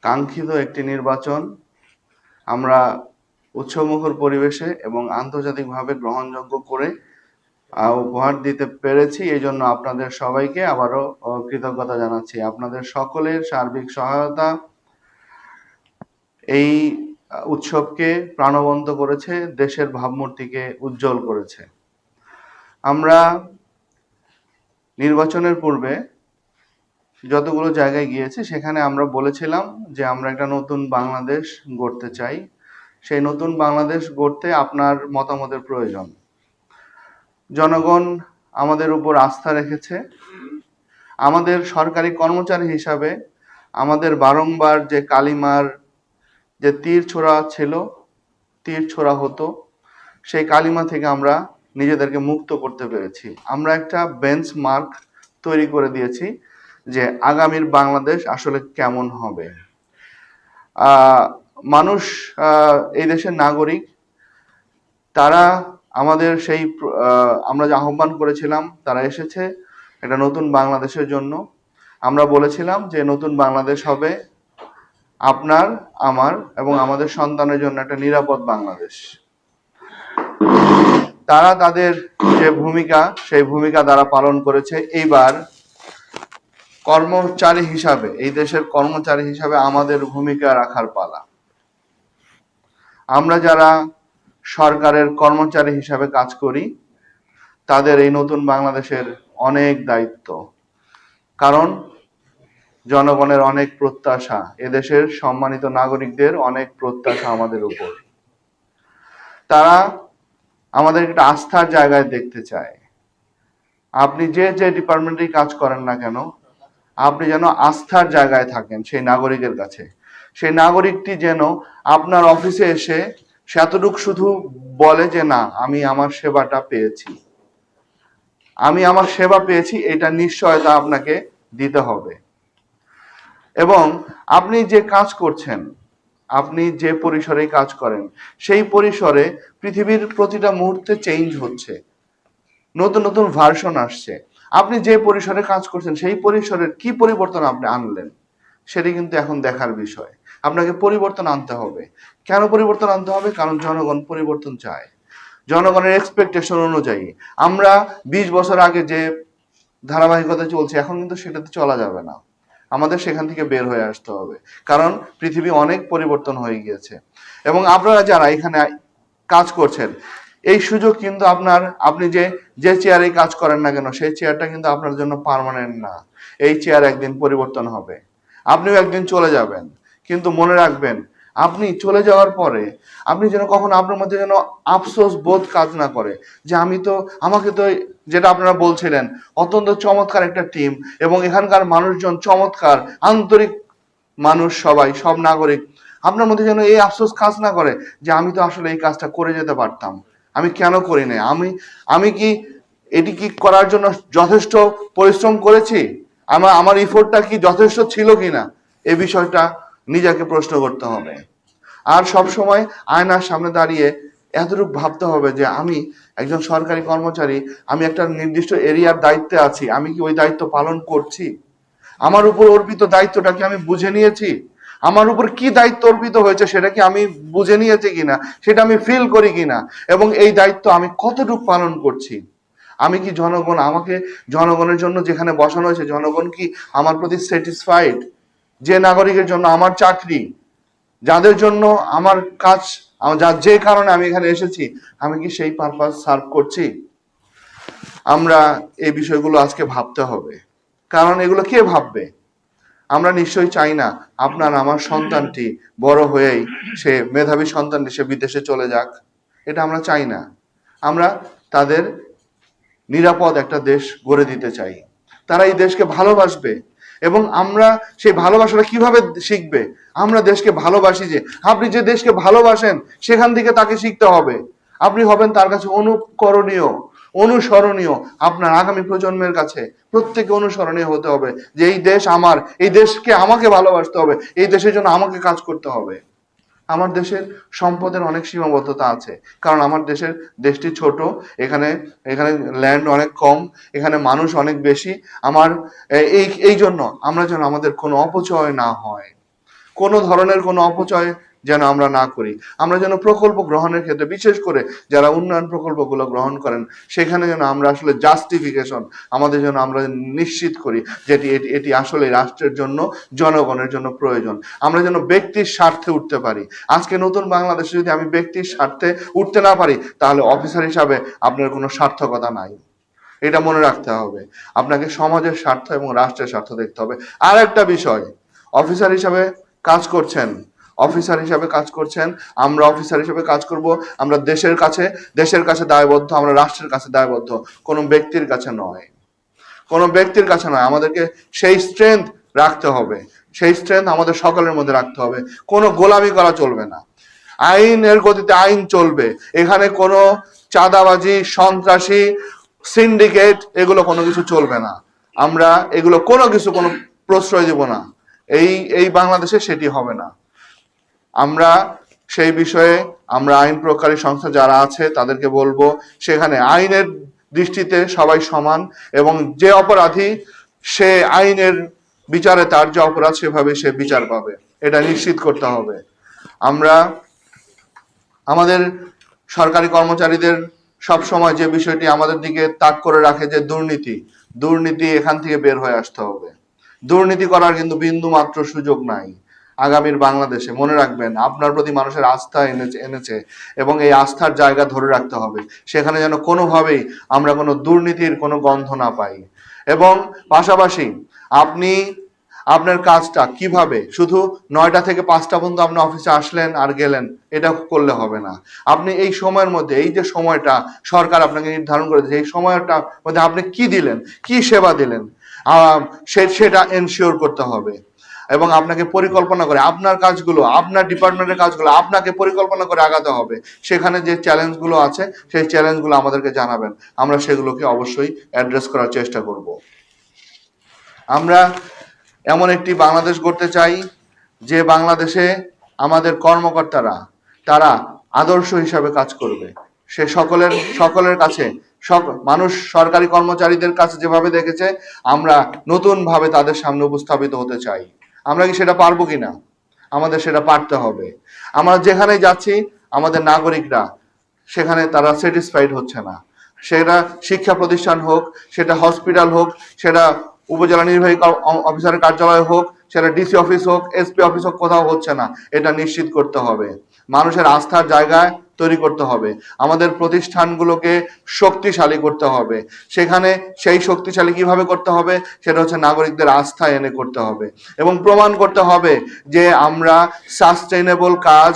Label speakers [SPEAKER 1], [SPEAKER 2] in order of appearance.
[SPEAKER 1] কাঙ্ক্ষিত একটি নির্বাচন আমরা উৎসবমুখর পরিবেশে এবং আন্তর্জাতিকভাবে গ্রহণযোগ্য করে উপহার দিতে পেরেছি। এই জন্য আপনাদের সবাইকে আবারও কৃতজ্ঞতা জানাচ্ছি। আপনাদের সকলের সার্বিক সহায়তা এই উৎসবকে প্রাণবন্ত করেছে, দেশের ভাবমূর্তিকে উজ্জ্বল করেছে। আমরা নির্বাচনের পূর্বে যতগুলো জায়গায় গিয়েছি সেখানে আমরা বলেছিলাম যে আমরা একটা নতুন বাংলাদেশ গড়তে চাই। সেই নতুন বাংলাদেশ গড়তে আপনার মতামতের প্রয়োজন। জনগণ আমাদের উপর আস্থা রেখেছে। আমাদের সরকারি কর্মচারী হিসাবে আমাদের বারংবার যে কালিমার যে তীর ছোড়া ছিল, তীর ছোড়া হতো, সেই কালিমা থেকে আমরা নিজেদেরকে মুক্ত করতে পেরেছি। আমরা একটা বেঞ্চমার্ক তৈরি করে দিয়েছি যে আগামীর বাংলাদেশ আসলে কেমন হবে। মানুষ, এই দেশের নাগরিক, তারা আমাদের সেই আমরা যে আহ্বান করেছিলাম তারা এসেছে একটা নতুন বাংলাদেশের জন্য। আমরা বলেছিলাম যে নতুন বাংলাদেশ হবে আপনার, আমার এবং আমাদের সন্তানের জন্য একটা নিরাপদ বাংলাদেশ। তারা তাদের যে ভূমিকা, সেই ভূমিকা তারা পালন করেছে। এইবার কর্মচারী হিসাবে, এই দেশের কর্মচারী হিসাবে আমাদের ভূমিকা রাখার পালা। আমরা যারা সরকারের কর্মচারী হিসাবে কাজ করি তাদের এই নতুন বাংলাদেশের অনেক দায়িত্ব, কারণ জনগণের অনেক প্রত্যাশা, এদেশের সম্মানিত নাগরিকদের অনেক প্রত্যাশা আমাদের উপর। তারা আমাদের একটা আস্থার জায়গায় দেখতে চায়। আপনি যে যে ডিপার্টমেন্টেই কাজ করেন না কেন, আপনি যেন আস্থার জায়গায় থাকেন সেই নাগরিকের কাছে। সেই নাগরিকটি যেন আপনার অফিসে এসে এতটুকু শুধু বলে যে না, আমি আমার সেবাটা পেয়েছি, আমি আমার সেবা পেয়েছি, এটা নিশ্চয়তা আপনাকে দিতে হবে। এবং আপনি যে কাজ করছেন, আপনি যে পরিসরে কাজ করেন, সেই পরিসরে পৃথিবীর প্রতিটা মুহূর্তে চেঞ্জ হচ্ছে, নতুন নতুন ভার্সন আসছে। আপনি যে পরিসরে কাজ করছেন সেই পরিসরের কি পরিবর্তন আপনি আনলেন, সেটি কিন্তু এখন দেখার বিষয়। আপনাকে পরিবর্তন আনতে হবে। কেন পরিবর্তন আনতে হবে? কারণ জনগণ পরিবর্তন চায়। জনগণের এক্সপেকটেশন অনুযায়ী আমরা 20 বছর আগে যে ধারাবাহিকতা চলছে, এখন কিন্তু সেটাতে চলা যাবে না। আমাদের সেখান থেকে বের হয়ে আসতে হবে, কারণ পৃথিবী অনেক পরিবর্তন হয়ে গিয়েছে। এবং আপনারা যারা এখানে কাজ করছেন, এই সুযোগ কিন্তু আপনি যে চেয়ারে কাজ করেন না কেন, সেই চেয়ারটা কিন্তু আপনার জন্য পার্মানেন্ট না। এই চেয়ার একদিন পরিবর্তন হবে, আপনিও একদিন চলে যাবেন। কিন্তু মনে রাখবেন, আপনি চলে যাওয়ার পরে আপনি যেন কখনো আপনার মধ্যে যেন আফসোস বোধ কাজ না করে যে আমাকে তো, যেটা আপনারা বলছিলেন, অত্যন্ত চমৎকার একটা টিম এবং এখানকার মানুষজন চমৎকার, আন্তরিক মানুষ, সব নাগরিক। আপনার মধ্যে যেন এই আফসোস কাজ না করে যে আমি তো আসলে এই কাজটা করে যেতে পারতাম, আমি কেন করি না, আমি কি এটি কি করার জন্য যথেষ্ট পরিশ্রম করেছি, আমার ইফোর্টটা কি যথেষ্ট ছিল কিনা, এই বিষয়টা নিজেকে প্রশ্ন করতে হবে। আর সব সময় আয়নার সামনে দাঁড়িয়ে এতটুকু ভাবতে হবে যে আমি একজন সরকারি কর্মচারী, আমি একটা নির্দিষ্ট এরিয়ার দায়িত্বে আছি, আমি কি ওই দায়িত্ব পালন করছি, আমার উপর অর্পিত দায়িত্বটা কি আমি বুঝে নিয়েছি, আমার উপর কি দায়িত্ব অর্পিত হয়েছে সেটা কি আমি বুঝে নিয়েছি কিনা, সেটা আমি ফিল করি কিনা, এবং এই দায়িত্ব আমি কতটুকু পালন করছি। আমি কি আমাকে জনগণের জন্য যেখানে বসানো হয়েছে, জনগণ কি আমার প্রতি স্যাটিসফাইড? যে নাগরিকের জন্য আমার চাকরি, যাদের জন্য আমার কাজ, যে কারণে আমি এখানে এসেছি, আমি কি সেই পারপাস সার্ভ করছি? আমরা এই বিষয়গুলো আজকে ভাবতে হবে, কারণ এগুলো কে ভাববে? আমরা নিশ্চয়ই চাই না আপনার আমার সন্তানটি বড় হয়েই সে মেধাবী সন্তানটি সে বিদেশে চলে যাক, এটা আমরা চাই না। আমরা তাদের নিরাপদ একটা দেশ গড়ে দিতে চাই। তারা এই দেশকে ভালোবাসবে এবং আমরা সেই ভালোবাসাটা কিভাবে শিখবে? আমরা দেশকে ভালোবাসি যে, আপনি যে দেশকে ভালোবাসেন সেখান থেকে তাকে শিখতে হবে। আপনি হবেন তার কাছে অনুসরণীয়। আপনার আগামী প্রজন্মের কাছে প্রত্যেকে অনুসরণীয় হতে হবে যে এই দেশ আমার, এই দেশকে আমাকে ভালোবাসতে হবে, এই দেশের জন্য আমাকে কাজ করতে হবে। আমার দেশের সম্পদের অনেক সীমাবদ্ধতা আছে, কারণ আমার দেশটি ছোট, এখানে ল্যান্ড অনেক কম, এখানে মানুষ অনেক বেশি। এই জন্য আমরা যেন আমাদের কোনো অপচয় না হয়, কোনো ধরনের কোনো অপচয় যেন আমরা না করি। আমরা যেন প্রকল্প গ্রহণের ক্ষেত্রে, বিশেষ করে যারা উন্নয়ন প্রকল্পগুলো গ্রহণ করেন, সেখানে যেন আমরা আসলে জাস্টিফিকেশন আমাদের জন্য আমরা নিশ্চিত করি যে এটি আসলে রাষ্ট্রের জন্য, জনগণের জন্য প্রয়োজন। আমরা যেন ব্যক্তির স্বার্থে উঠতে পারি। আজকে নতুন বাংলাদেশে যদি আমি ব্যক্তির স্বার্থে উঠতে না পারি, তাহলে অফিসার হিসাবে আপনার কোনো সার্থকতা নাই। এটা মনে রাখতে হবে। আপনাকে সমাজের স্বার্থ এবং রাষ্ট্রের স্বার্থ দেখতে হবে। আর একটা বিষয়, অফিসার হিসাবে কাজ করছেন, আমরা অফিসার হিসেবে কাজ করব, আমরা দেশের কাছে দায়বদ্ধ, আমরা রাষ্ট্রের কাছে দায়বদ্ধ, কোনো ব্যক্তির কাছে নয়। আমাদেরকে সেই স্ট্রেংথ রাখতে হবে, সেই স্ট্রেংথ আমাদের সকলের মধ্যে রাখতে হবে। কোনো গোলামি করা চলবে না, আইনের গতিতে আইন চলবে। এখানে কোনো চাঁদাবাজি, সন্ত্রাসী, সিন্ডিকেট, এগুলো কোনো কিছু চলবে না। আমরা এগুলো কোনো প্রশ্রয় দেব না। এই বাংলাদেশে সেটি হবে না। আমরা সেই বিষয়ে আমরা আইন প্রয়োগকারী সংস্থা যারা আছে তাদেরকে বলবো, সেখানে আইনের দৃষ্টিতে সবাই সমান, এবং যে অপরাধী সে আইনের বিচারে তার যে অপরাধ সেভাবে সে বিচার পাবে, এটা নিশ্চিত করতে হবে। আমরা আমাদের সরকারি কর্মচারীদের সব সময় যে বিষয়টি আমাদের দিকে তাক করে রাখে যে দুর্নীতি এখান থেকে বের হয়ে আসতে হবে। দুর্নীতি করার কিন্তু বিন্দু মাত্র সুযোগ নাই আগামীর বাংলাদেশে। মনে রাখবেন, আপনার প্রতি মানুষের আস্থা এনেছে এবং এই আস্থার জায়গা ধরে রাখতে হবে। সেখানে যেন কোনোভাবেই আমরা কোনো দুর্নীতির কোনো গন্ধ না পাই। এবং পাশাপাশি আপনি আপনার কাজটা কিভাবে, শুধু 9টা থেকে 5টা পর্যন্ত আপনি অফিসে আসলেন আর গেলেন, এটা করলে হবে না। আপনি এই সময়ের মধ্যে, এই যে সময়টা সরকার আপনাকে নির্ধারণ করেছে, এই সময়টা মধ্যে আপনি কি দিলেন, কি সেবা দিলেন, সেটা এনশিওর করতে হবে। এবং আপনাকে পরিকল্পনা করে আপনার কাজগুলো, আপনার ডিপার্টমেন্টের কাজগুলো আপনাকে পরিকল্পনা করে আগাতে হবে। সেখানে যে চ্যালেঞ্জগুলো আছে সেই চ্যালেঞ্জগুলো আমাদেরকে জানাবেন, আমরা সেগুলোকে অবশ্যই অ্যাড্রেস করার চেষ্টা করব। আমরা এমন একটি বাংলাদেশ গড়তে চাই যে বাংলাদেশে আমাদের কর্মকর্তারা তারা আদর্শ হিসাবে কাজ করবে। সে সকলের কাছে, মানুষ সরকারি কর্মচারীদের কাছে যেভাবে দেখেছে, আমরা নতুন ভাবে তাদের সামনে উপস্থাপিত হতে চাই। আমরা কি সেটা পারবো কিনা? আমাদের সেটা পারতে হবে। আমরা যেখানে যাচ্ছি আমাদের নাগরিকরা সেখানে তারা স্যাটিসফাইড হচ্ছে না। সেটা শিক্ষা প্রতিষ্ঠান হোক, সেটা হসপিটাল হোক, সেটা উপজেলা নির্বাহী অফিসারের কার্যালয় হোক, সেটা ডিসি অফিস হোক, এসপি অফিস হোক, কোথাও হচ্ছে না। এটা নিশ্চিত করতে হবে। মানুষের আস্থার জায়গায় তৈরি করতে হবে। আমাদের প্রতিষ্ঠানগুলোকে শক্তিশালী করতে হবে। সেখানে সেই শক্তিশালী কিভাবে করতে হবে, সেটা হচ্ছে নাগরিকদের আস্থা এনে করতে হবে এবং প্রমাণ করতে হবে যে আমরা সাস্টেইনেবল কাজ